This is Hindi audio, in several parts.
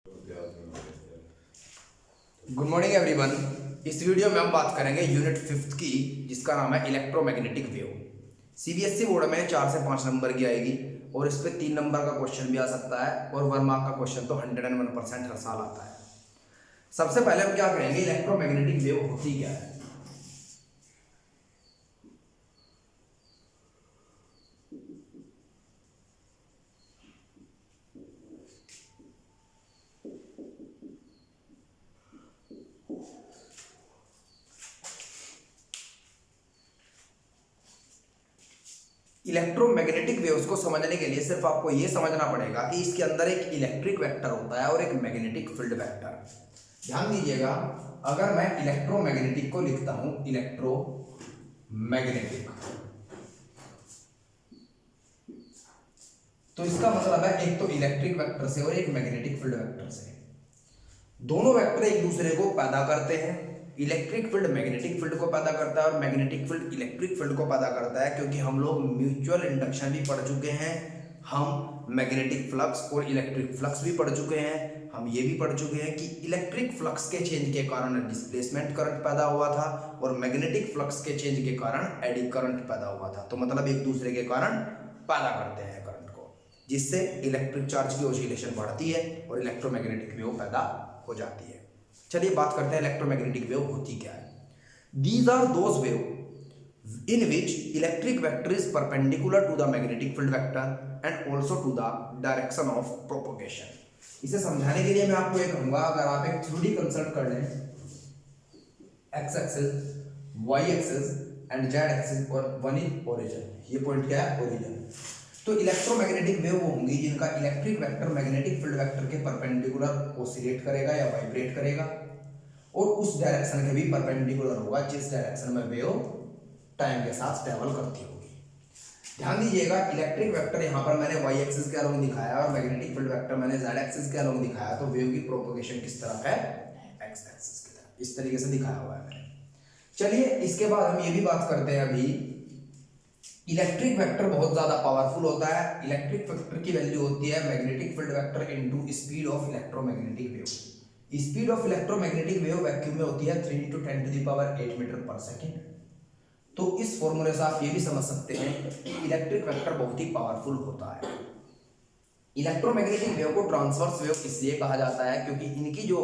Good morning everyone. इस वीडियो में हम बात करेंगे यूनिट 5th की, जिसका नाम है इलेक्ट्रोमैग्नेटिक वेव। सीबीएसई बोर्ड में 4 से 5 नंबर की आएगी और इस पे 3 नंबर का क्वेश्चन भी आ सकता है और 1 मार्क का क्वेश्चन तो 101% हर साल आता है। सबसे पहले हम क्या करेंगे, इलेक्ट्रोमैग्नेटिक वेव होती क्या है। इलेक्ट्रोमैग्नेटिक वेव्स को समझने के लिए सिर्फ आपको यह समझना पड़ेगा कि इसके अंदर एक इलेक्ट्रिक वेक्टर होता है और एक मैग्नेटिक फील्ड वेक्टर। ध्यान दीजिएगा, अगर मैं इलेक्ट्रोमैग्नेटिक को लिखता हूं इलेक्ट्रोमैग्नेटिक, तो इसका मतलब है एक तो इलेक्ट्रिक वेक्टर से और एक मैग्नेटिक फील्ड वेक्टर से। दोनों वेक्टर एक दूसरे को पैदा करते हैं। इलेक्ट्रिक फील्ड मैग्नेटिक फील्ड को पैदा करता है और मैग्नेटिक फील्ड इलेक्ट्रिक फील्ड को पैदा करता है, क्योंकि हम लोग म्यूचुअल इंडक्शन भी पढ़ चुके हैं, हम मैग्नेटिक फ्लक्स और इलेक्ट्रिक फ्लक्स भी पढ़ चुके हैं। हम ये भी पढ़ चुके हैं कि इलेक्ट्रिक फ्लक्स के चेंज के कारण डिस्प्लेसमेंट करंट पैदा हुआ था और मैग्नेटिक फ्लक्स के चेंज के कारण एडी करंट पैदा हुआ था। तो मतलब एक दूसरे के कारण पैदा करते हैं करंट को, जिससे इलेक्ट्रिक चार्ज की ऑसिलेशन बढ़ती है और इलेक्ट्रोमैग्नेटिक वेव पैदा हो जाती है। चलिए बात करते हैं इलेक्ट्रोमैग्नेटिक वेव होती क्या है। These are those wave in which electric vector is perpendicular to the magnetic field vector and also to the direction of propagation. इसे समझाने के लिए मैं आपको ये कहूंगा, अगर आप एक 3D कंसल्ट कर लें, X axis, Y axis and Z axis और वन इज ओरिजिन, ये पॉइंट क्या है, ओरिजिन। तो इलेक्ट्रोमैग्नेटिक वेव वो होंगी जिनका electric vector magnetic field vector के परपेंडिकुलर ऑसिलेट करेगा या वाइब्रेट करेगा और उस डायरेक्शन के भी परपेंडिकुलर होगा जिस डायरेक्शन में वेव टाइम के साथ ट्रेवल करती होगी। ध्यान दीजिएगा, इलेक्ट्रिक वेक्टर यहाँ पर मैंने वाई एक्सिस के अलोंग दिखाया और मैग्नेटिक फील्ड वेक्टर मैंने जेड एक्सिस के अलोंग दिखाया, तो वेव की प्रोपोगेशन किस तरफ है, एक्स एक्सिस की तरफ, इस तरीके से दिखाया हुआ है मैंने। चलिए इसके बाद हम ये भी बात करते हैं, अभी इलेक्ट्रिक वेक्टर बहुत ज्यादा पावरफुल होता है। इलेक्ट्रिक वेक्टर की वैल्यू होती है magnetic field vector into speed of electromagnetic wave. Speed of electromagnetic wave vacuum में होती है 3 × 10⁻⁸ मीटर पर सेकंड। तो इस फॉर्मूले से आप ये भी समझ सकते हैं कि इलेक्ट्रिक वेक्टर बहुत ही पावरफुल होता है। इलेक्ट्रोमैग्नेटिक वेव को ट्रांसवर्स वेव इसलिए कहा जाता है क्योंकि इनकी जो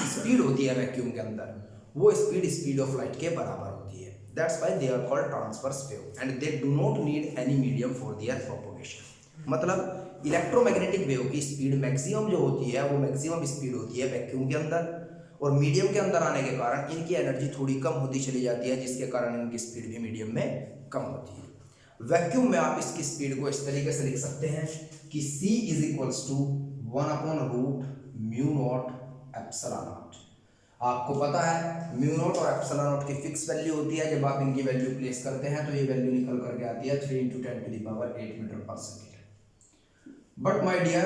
स्पीड होती है वैक्यूम के अंदर, वो स्पीड ऑफ लाइट के बराबर होती है। That's why they are called transverse wave and they do not need any medium for their propagation। मतलब इलेक्ट्रोमैग्नेटिक वेव की स्पीड मैक्सिमम जो होती है वो मैक्सिमम स्पीड होती है वैक्यूम के अंदर, और मीडियम के अंदर आने के कारण इनकी एनर्जी थोड़ी कम होती चली जाती है, जिसके कारण इनकी स्पीड भी मीडियम में कम होती है। वैक्यूम में आप इसकी स्पीड को इस तरीके से लिख सकते हैं कि c = 1/√μ0ε0। आपको पता है μ0 और ε0 की फिक्स वैल्यू होती है। जब आप इनकी वैल्यू प्लेस करते हैं तो ये वैल्यू निकल करके आती है 3 × 10⁸ metre per second. But my dear,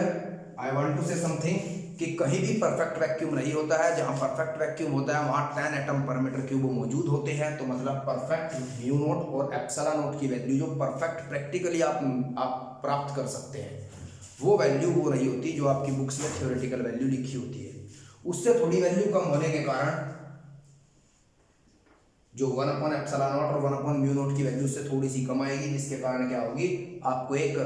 I want to say something कि कहीं भी परफेक्ट वैक्यूम नहीं होता है। जहां परफेक्ट वैक्यूम होता है वहां 10 एटम पर मीटर क्यूब मौजूद होते हैं। तो मतलब परफेक्ट μ0 और ε0 की वैल्यू जो परफेक्ट प्रैक्टिकली आप प्राप्त कर सकते हैं, वो वैल्यू वो नहीं होती जो आपकी बुक्स में थ्योरेटिकल वैल्यू लिखी होती है। उससे थोड़ी वैल्यू कम होने के कारण जो 1/ε0 और 1/μ0 की वैल्यू से थोड़ी सी कम आएगी, जिसके कारण क्या होगी, आपको एक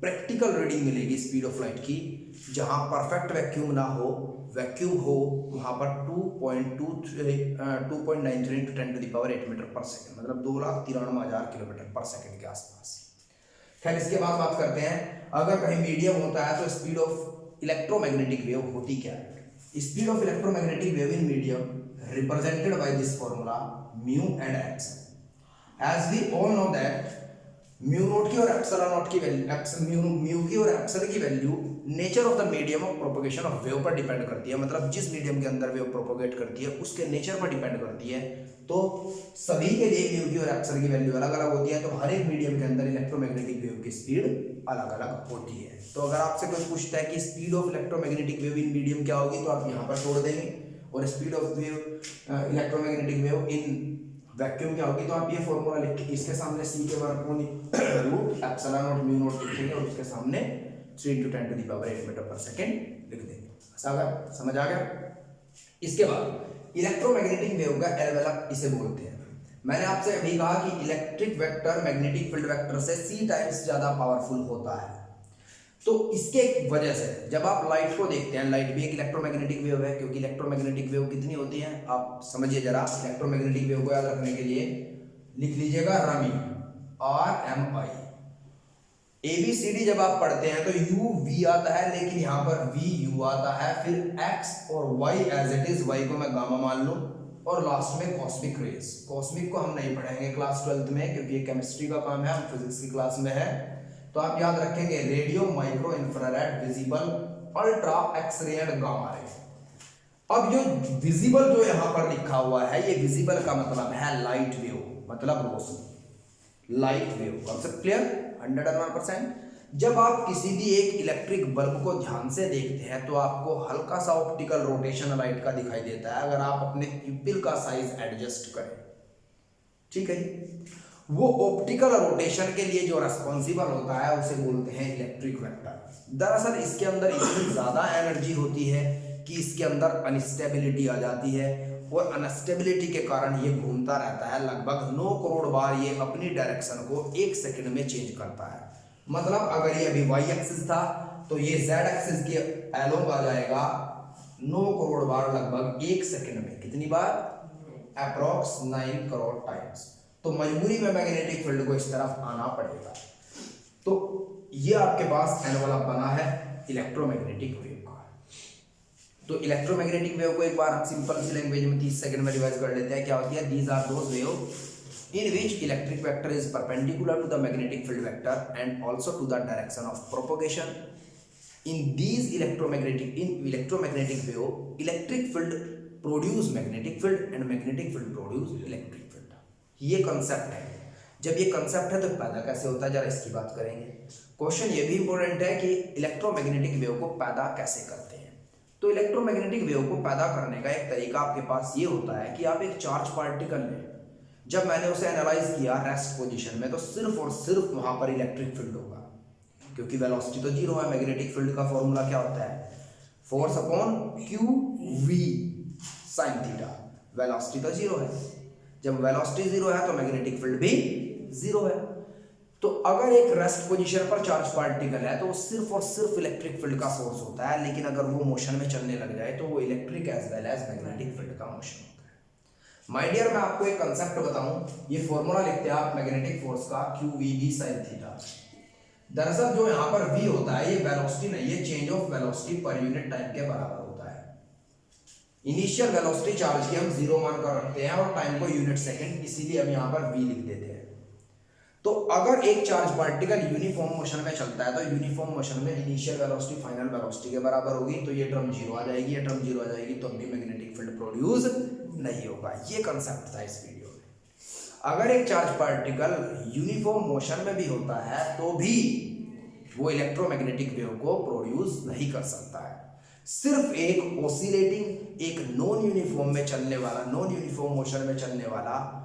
प्रैक्टिकल रीडिंग मिलेगी स्पीड ऑफ लाइट की। जहां परफेक्ट वैक्यूम ना हो, वैक्यूम हो, वहां पर 2.93 × 10⁸ मीटर पर सेकेंड, मतलब 2,93,000 किलोमीटर पर सेकेंड के आसपास। खैर इसके बाद बात करते हैं, अगर कहीं मीडियम होता है तो स्पीड ऑफ इलेक्ट्रोमैग्नेटिक वेव होती क्या है। Speed of electromagnetic wave in medium represented by this formula mu and x। as we all know that μ0 की और ε0 की वैल्यू, म्यू की और एप्सिलॉन की value nature of the medium of propagation of wave पर डिपेंड करती है। मतलब जिस मीडियम के अंदर वेव प्रोपोगेट करती है उसके नेचर पर डिपेंड करती है। तो सभी के लिए म्यू की और एप्सिलॉन की वैल्यू अलग अलग होती है। तो हर एक मीडियम के अंदर इलेक्ट्रोमैग्नेटिक वेव की स्पीड अलग अलग होती है। तो अगर आपसे कोई पूछता है कि speed of electromagnetic wave in medium क्या होगी, तो आप यहाँ पर छोड़ देंगे, और speed of wave electromagnetic wave in vacuum क्या होगी, तो आप ये फॉर्मूला लिख के इसके सामने c के √ε0 μ0 लिखेंगे और उसके सामने 3 × 10⁸ मीटर पर सेकेंड लिख देंगे। समझ आ गया। इसके बाद इलेक्ट्रोमैग्नेटिक वेव का एनवेलप इसे बोलते हैं। मैंने आपसे अभी कहा कि electric vector magnetic field vector से c टाइम्स ज्यादा पावरफुल होता है। तो इसके वजह से जब आप लाइट को देखते हैं, लाइट भी एक इलेक्ट्रोमैग्नेटिक वेव है, क्योंकि इलेक्ट्रोमैग्नेटिक वेव कितनी होती है आप समझिए जरा। इलेक्ट्रोमैग्नेटिक वेव को याद रखने के लिए लिख लीजिएगा रमी, RMI। ABCD जब आप पढ़ते हैं तो U V आता है, लेकिन यहाँ पर VU आता है, फिर X और Y as it is, Y को मैं गामा मान लूं, और लास्ट में कॉस्मिक रेज। कॉस्मिक को हम नहीं पढ़ेंगे क्लास 12th में, क्योंकि ये केमिस्ट्री का काम है, हम फिजिक्स की क्लास में है। तो आप याद रखेंगे radio, micro, infrared, visible, ultra, X ray and gamma ray. अब जो विजिबल जो यहाँ पर लिखा हुआ है, ये विजिबल का मतलब है लाइट वेव, मतलब रोशनी, लाइट वेव। Concept clear? 101%। जब आप किसी भी एक इलेक्ट्रिक बल्ब को ध्यान से देखते हैं तो आपको हल्का सा ऑप्टिकल रोटेशन लाइट का दिखाई देता है, अगर आप अपने प्यूपिल का साइज एडजस्ट करें, ठीक है। वो ऑप्टिकल रोटेशन के लिए जो रेस्पॉन्सिबल होता है उसे बोलते हैं इलेक्ट्रिक वेक्टर। दरअसल इसके अंदर इतनी ज्यादा एनर्जी होती है कि इसके अंदर अनस्टेबिलिटी आ जाती है, और अनस्टेबिलिटी के कारण ये घूमता रहता है। लगभग 9 करोड़ बार ये अपनी डायरेक्शन को 1 सेकंड में चेंज करता है। मतलब अगर ये अभी y एक्सिस था तो ये z एक्सिस के एलोंग आ जाएगा 9 करोड़ बार, लगभग 1 सेकंड में। कितनी बार? Approx 9 crore times. तो मजबूरी में मैग्नेटिक फील्ड को इस तरफ आना पड़ेगा। तो ये आपके पास एनवलप बना है इलेक्ट्रोमैग्नेटिक वेव का। तो इलेक्ट्रोमैग्नेटिक वेव को एक बार हम सिंपल सी लैंग्वेज में 30 सेकंड में रिवाइज कर लेते हैं। क्या होती है? These are those wave in which electric vector is perpendicular to the magnetic field vector and also to the direction of propagation. In electromagnetic wave, electric field produce magnetic field and magnetic field produce electric field. ये कंसेप्ट है। जब ये कंसेप्ट है तो पैदा कैसे होता है, जरा इसकी बात करेंगे। क्वेश्चन ये भी इंपॉर्टेंट है कि इलेक्ट्रोमैग्नेटिक वेव को पैदा कैसे करते हैं। तो इलेक्ट्रोमैग्नेटिक वेव को पैदा करने का एक तरीका आपके पास ये होता है कि आप एक चार्ज पार्टिकल लें। जब मैंने उसे एनालाइज किया रेस्ट पोजीशन में, तो सिर्फ और सिर्फ वहां पर इलेक्ट्रिक फील्ड होगा, क्योंकि वेलोसिटी तो जीरो है। मैग्नेटिक फील्ड का फॉर्मूला क्या होता है? Force upon Q V sine theta. Velocity तो जीरो है, जब वेलोसिटी जीरो है तो मैग्नेटिक फील्ड भी जीरो है। तो अगर एक रेस्ट पोजीशन पर चार्ज पार्टिकल है तो वो सिर्फ और सिर्फ इलेक्ट्रिक फील्ड का सोर्स होता है, लेकिन अगर वो मोशन में चलने लग जाए तो वो electric as well as magnetic field का मोशन होता है। माय डियर, मैं आपको एक कंसेप्ट बताऊं। ये फॉर्मूला लिखते हैं आप मैग्नेटिक फोर्स का, Q V B sine theta. दरअसल जो यहाँ पर v होता है ये वेलोसिटी नहीं, ये change of velocity per unit time के बराबर होता है। इनिशियल वेलोसिटी चार्ज की हम 0 मानकर रखते हैं और टाइम को यूनिट सेकंड, इसीलिए हम यहाँ पर v लिख देते हैं। तो अगर एक चार्ज पार्टिकल यूनिफॉर्म मोशन में चलता है तो यूनिफॉर्म मोशन में इनिशियल वेलोसिटी फाइनल वेलोसिटी के बराबर होगी, तो ये टर्म 0 आ जाएगी, ये टर्म 0 आ जाएगी, तो भी मैग्नेटिक फील्ड प्रोड्यूस नहीं होगा। ये कंसेप्ट था इस वीडियो में। अगर एक चार्ज पार्टिकल यूनिफॉर्म मोशन में भी होता है तो भी वो इलेक्ट्रोमैग्नेटिक वेव को प्रोड्यूस नहीं कर सकता है। सिर्फ एक ऑसिलेटिंग, एक नॉन यूनिफॉर्म में चलने वाला, नॉन यूनिफॉर्म मोशन में चलने वाला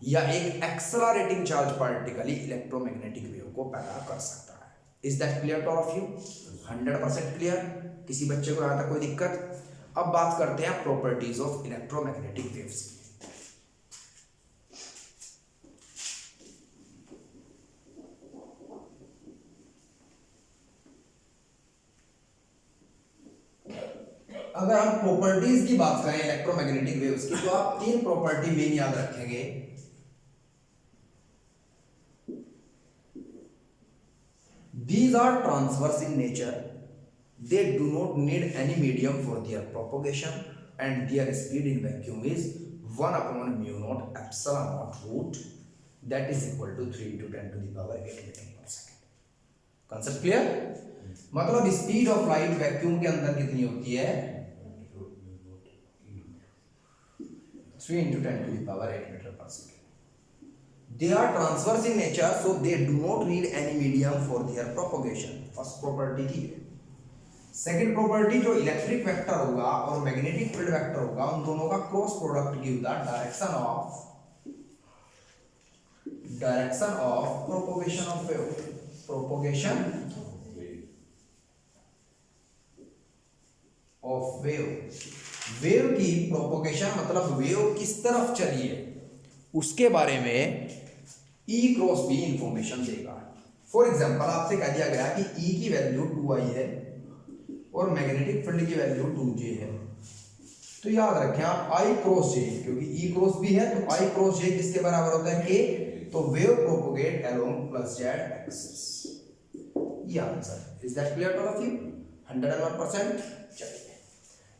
या एक एक्सेलरेटिंग चार्ज पार्टिकल ही इलेक्ट्रोमैग्नेटिक वेव को पैदा कर सकता है। Is that clear to all of you? 100% clear? किसी बच्चे को यहाँ तक कोई दिक्कत? अब बात करते हैं प्रॉपर्टीज ऑफ इलेक्ट्रोमैग्नेटिक वेव्स की। अगर हम प्रॉपर्टीज की बात करें इलेक्ट्रोमैग्नेटिक वेव्स की, तो आप 3 प्रॉपर्टी मेन याद रखेंगे। These are transverse in nature. They do not need any medium for their propagation, and their speed in vacuum is 1 upon mu naught epsilon naught root, that is equal to 3 into 10 to the power 8 metre per second. Concept clear? मतलब स्पीड ऑफ लाइट वैक्यूम के अंदर कितनी होती है? 3 into 10 to the power 8 metre per second. They are transverse in nature, so they do not need any medium for their propagation. First property थी। सेकंड प्रॉपर्टी, जो इलेक्ट्रिक वेक्टर होगा और मैग्नेटिक फील्ड वेक्टर होगा, उन दोनों का cross product give the direction of propagation of wave. Propagation of wave, wave की प्रोपोगेशन मतलब वेव किस तरफ चली है उसके बारे में E क्रॉस B इंफॉर्मेशन देगा। फॉर एग्जांपल आपसे कह दिया गया कि E की वैल्यू 2I है और मैग्नेटिक फील्ड की वैल्यू 2J है, तो याद रखें आप I क्रॉस J, क्योंकि E क्रॉस B है तो I क्रॉस J किसके बराबर होता है K, तो wave propagate along plus Z axis. ये answer. Is that clear to all of you? 101%। चलिए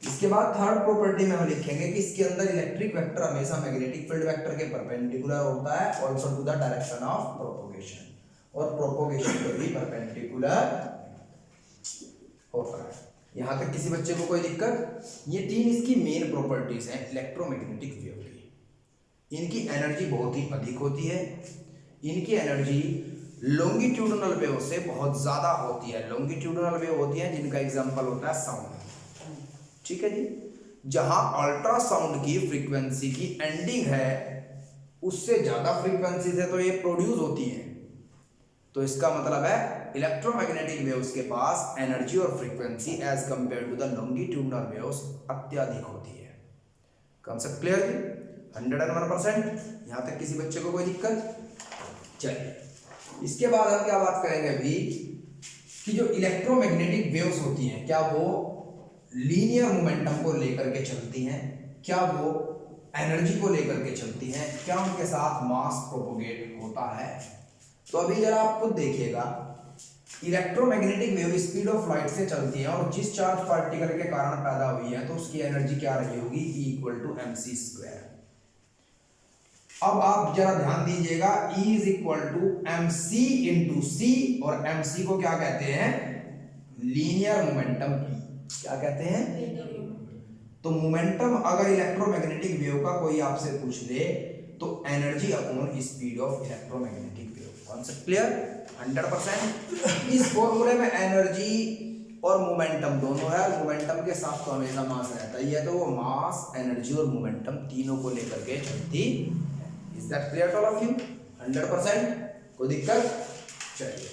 इसके बाद थर्ड प्रॉपर्टी में हम लिखेंगे कि इसके अंदर इलेक्ट्रिक वेक्टर हमेशा मैग्नेटिक फील्ड वेक्टर के परपेंडिकुलर होता है, also to the direction of propagation, और प्रोपोगेशन पे भी परपेंडिकुलर होता है। यहां तक किसी बच्चे को कोई दिक्कत? ये तीन इसकी मेन प्रॉपर्टीज हैं इलेक्ट्रोमैग्नेटिक वेव की। इनकी एनर्जी बहुत ही अधिक होती है, इनकी एनर्जी लॉन्गिट्यूडनल वेव से बहुत ज्यादा होती है। लॉन्गिट्यूडनल वेव होती है जिनका एग्जांपल होता है साउंड, ठीक है जी। जहां अल्ट्रासाउंड की फ्रीक्वेंसी की एंडिंग है उससे ज्यादा फ्रीक्वेंसी से तो ये प्रोड्यूस होती है, तो इसका मतलब है इलेक्ट्रोमैग्नेटिक वेव्स के पास एनर्जी और frequency as compare to the longitudinal waves अत्यधिक होती है। कॉन्सेप्ट क्लियर है? 101%। यहां तक किसी बच्चे को कोई दिक्कत? चलिए इसके बाद हम क्या बात करेंगे अभी कि जो इलेक्ट्रोमैग्नेटिक वेव्स होती हैं क्या वो लीनियर मोमेंटम को लेकर के चलती हैं, क्या वो एनर्जी को लेकर के चलती हैं, क्या उनके साथ मास प्रोपोगेट होता है? तो अभी जरा आप खुद देखिएगा, electromagnetic wave speed of light से चलती है और जिस चार्ज पार्टिकल के कारण पैदा हुई है तो उसकी एनर्जी क्या रही होगी? E = mc²। अब आप जरा ध्यान दीजिएगा, E = mc × c, और mc को क्या कहते हैं? लीनियर मोमेंटम की। क्या कहते हैं? तो मोमेंटम अगर इलेक्ट्रोमैग्नेटिक वेव का कोई आपसे पूछ ले तो energy upon speed of electromagnetic wave. Concept clear? 100%। इस फॉर्मूले में एनर्जी और मोमेंटम दोनों है, मोमेंटम के साथ तो हमेशा मास रहता ही है, तो वो मास, एनर्जी और मोमेंटम तीनों को लेकर के चलती है। Is that clear to all of you? 100%। कोई दिक्कत? चलिए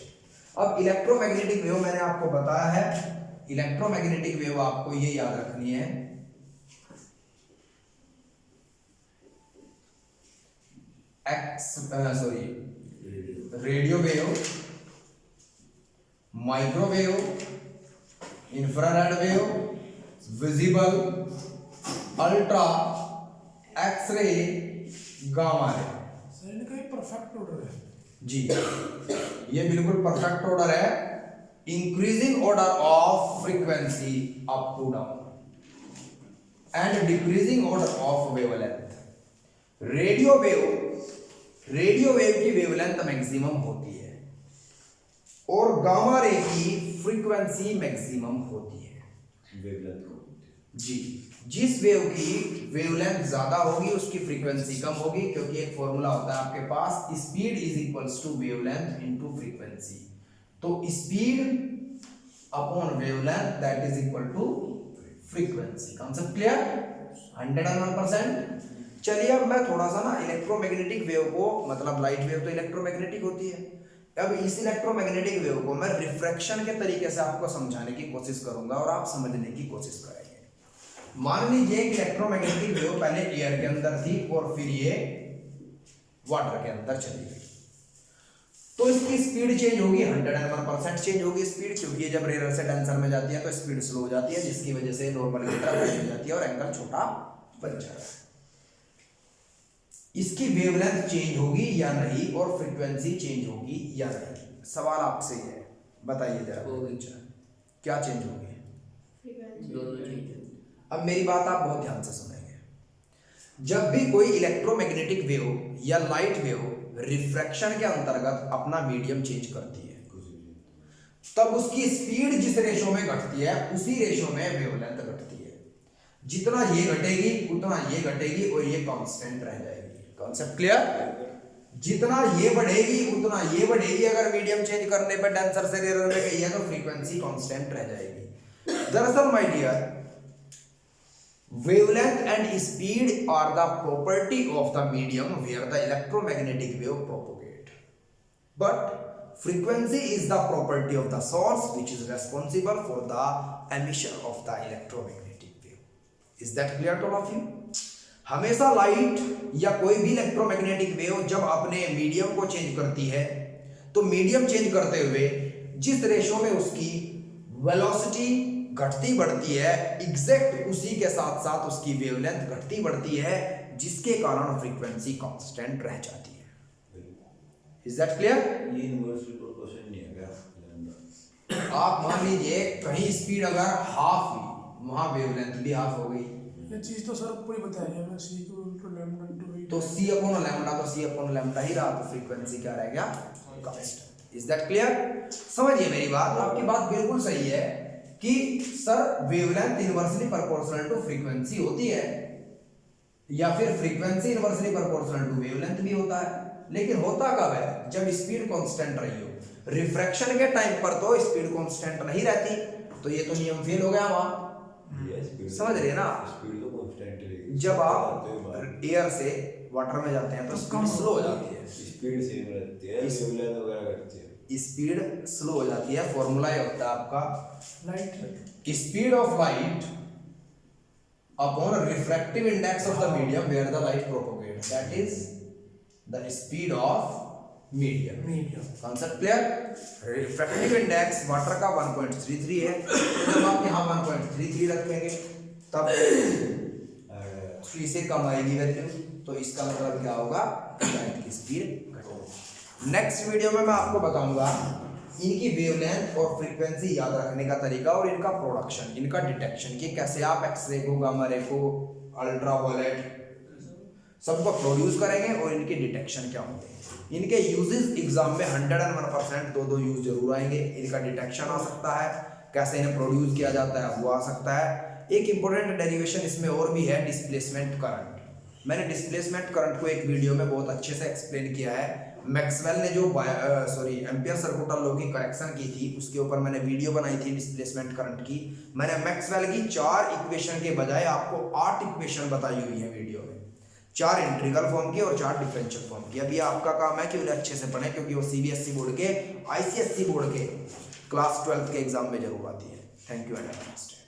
अब इलेक्ट्रोमैग्नेटिक वेव मैंने आपको बताया है, इलेक्ट्रोमैग्नेटिक वेव आपको ये याद रखनी है, radio wave, microwave, infrared wave, visible, ultra, X ray, gamma ray. Sir इनका एक परफेक्ट ऑर्डर है जी, ये बिल्कुल परफेक्ट ऑर्डर है। Increasing order of frequency up to down and decreasing order of wavelength. Radio wave की वेवलेंथ मैक्सिमम होती है और गामा रे की फ्रीक्वेंसी मैक्सिमम होती है। जी, जिस वेव की वेवलेंथ ज्यादा होगी उसकी फ्रीक्वेंसी कम होगी, क्योंकि एक फॉर्मूला होता है आपके पास, स्पीड = वेवलेंथ × फ्रीक्वेंसी। तो speed upon wavelength that = frequency. Concept clear? 101%। चलिए अब मैं थोड़ा सा ना इलेक्ट्रोमैग्नेटिक वेव को, मतलब लाइट वेव तो इलेक्ट्रोमैग्नेटिक होती है, अब इस इलेक्ट्रोमैग्नेटिक वेव को मैं रिफ्रैक्शन के तरीके से आपको समझाने की कोशिश करूंगा और आप समझने की कोशिश करेंगे। मान लीजिए कि इलेक्ट्रोमैग्नेटिक वेव पहले एयर के अंदर थी और फिर ये वाटर के अंदर चली गई, तो इसकी स्पीड चेंज होगी, 101% चेंज होगी स्पीड, क्योंकि जब रेयर से डेंसर में जाती है तो स्पीड स्लो हो जाती है, जिसकी वजह से नॉर्मल की तरफ हो जाती है और एंगल छोटा बन जाता है। इसकी वेवलेंथ चेंज होगी या नहीं और फ्रीक्वेंसी चेंज होगी या नहीं? सवाल आपसे है, बताइए जरा क्या चेंज होगी? अब मेरी बात आप बहुत ध्यान से सुनेंगे। जब भी कोई इलेक्ट्रोमैग्नेटिक वेव या लाइट वेव रिफ्रैक्शन के अंतर्गत अपना मीडियम चेंज करती है, तब उसकी स्पीड जिस रेशो में घटती है उसी रेशो में वेवलेंथ घटती है। जितना ये घटेगी उतना ये घटेगी और ये कांस्टेंट रह जाएगी। Concept clear? जितना ये बढ़ेगी उतना ये बढ़ेगी, अगर मीडियम चेंज करने पर डेंसर से रेयर में गई है तो फ्रीक्वेंसी कांस्टेंट रह जाएगी। दरअसल my dear, wavelength and speed are the property of the medium where the electromagnetic wave propagate, but frequency is the property of the source which is responsible for the emission of the electromagnetic is that clear to all of you? हमेशा लाइट या कोई भी इलेक्ट्रोमैग्नेटिक वेव जब अपने मीडियम को चेंज करती है तो मीडियम चेंज करते हुए जिस रेशो में उसकी वेलोसिटी घटती बढ़ती है एग्जैक्ट उसी के साथ साथ उसकी वेवलेंथ घटती बढ़ती है, जिसके कारण फ्रीक्वेंसी कांस्टेंट रह जाती है। Is that clear? ये इनवर्सली प्रोपोर्शन नहीं है क्या? आप मान लीजिए कहीं स्पीड अगर हाफ हुई, वहां वेवलेंथ भी हाफ हो गई, ये चीज तो सर पूरी बताई है, मैं c = लैम्डा × तो c अपॉन लैम्डा तो c अपॉन लैम्डा ही रहा, तो फ्रीक्वेंसी क्या रह गया? कांस्टेंट। Is that clear? समझिए मेरी बात, आपकी बात बिल्कुल सही है कि sir wavelength inversely proportional to frequency होती है या फिर frequency inversely proportional to wavelength भी होता है, लेकिन होता कब है? जब स्पीड कांस्टेंट रही हो। रिफ्रैक्शन के टाइम पर तो स्पीड कांस्टेंट नहीं रहती, तो ये तो नियम फेल हो गया वहां। समझ रहे हैं ना? स्पीड तो कांस्टेंट रहेगी। जब आप एयर से वाटर में जाते हैं तो स्पीड स्लो हो जाती है, स्पीड सेम रहती है, वेवलेंथ वगैरह घटती है, स्पीड स्लो हो जाती है। फॉर्मूला ये होता है आपका light speed of light upon refractive index of the medium where the light propagates, that is the speed of medium. Concept clear? Refractive index water का 1.33 है, तो जब आप यहाँ 1.33 रखेंगे तब इससे कम आएगी वैल्यू, तो इसका मतलब क्या होगा? लाइट की स्पीड घटेगी। नेक्स्ट वीडियो में मैं आपको बताऊंगा इनकी वेवलेंथ और फ्रीक्वेंसी याद रखने का तरीका और इनका प्रोडक्शन, इनका डिटेक्शन, कि कैसे आप एक्सरे को, गामा रे को, अल्ट्रावायलेट सबको प्रोड्यूस करेंगे और इनके डिटेक्शन क्या होंगे। इनके यूजेस एग्जाम में 101% दो यूज जरूर आएंगे। इनका डिटेक्शन आ सकता है, कैसे इन्हें प्रोड्यूस किया जाता है वो आ सकता है। एक इंपॉर्टेंट डेरिवेशन इसमें और भी है, डिस्प्लेसमेंट करंट। मैंने डिस्प्लेसमेंट करंट को एक वीडियो में बहुत अच्छे से एक्सप्लेन किया है। मैक्सवेल ने जो एम्पियर सर्कुटल लॉ की करेक्शन की थी उसके ऊपर मैंने वीडियो बनाई थी डिस्प्लेसमेंट करंट की। मैंने मैक्सवेल की 4 इक्वेशन के बजाय आपको 8 इक्वेशन बताई हुई है वीडियो में, 4 इंटीग्रल फॉर्म की और 4 डिफरेंशियल फॉर्म की। अभी आपका काम है कि उन्हें अच्छे से पढ़ें, क्योंकि वो सीबीएसई बोर्ड के, आईसीएसई बोर्ड के क्लास 12th के एग्जाम में जरूर आती है। Thank you and have a nice day.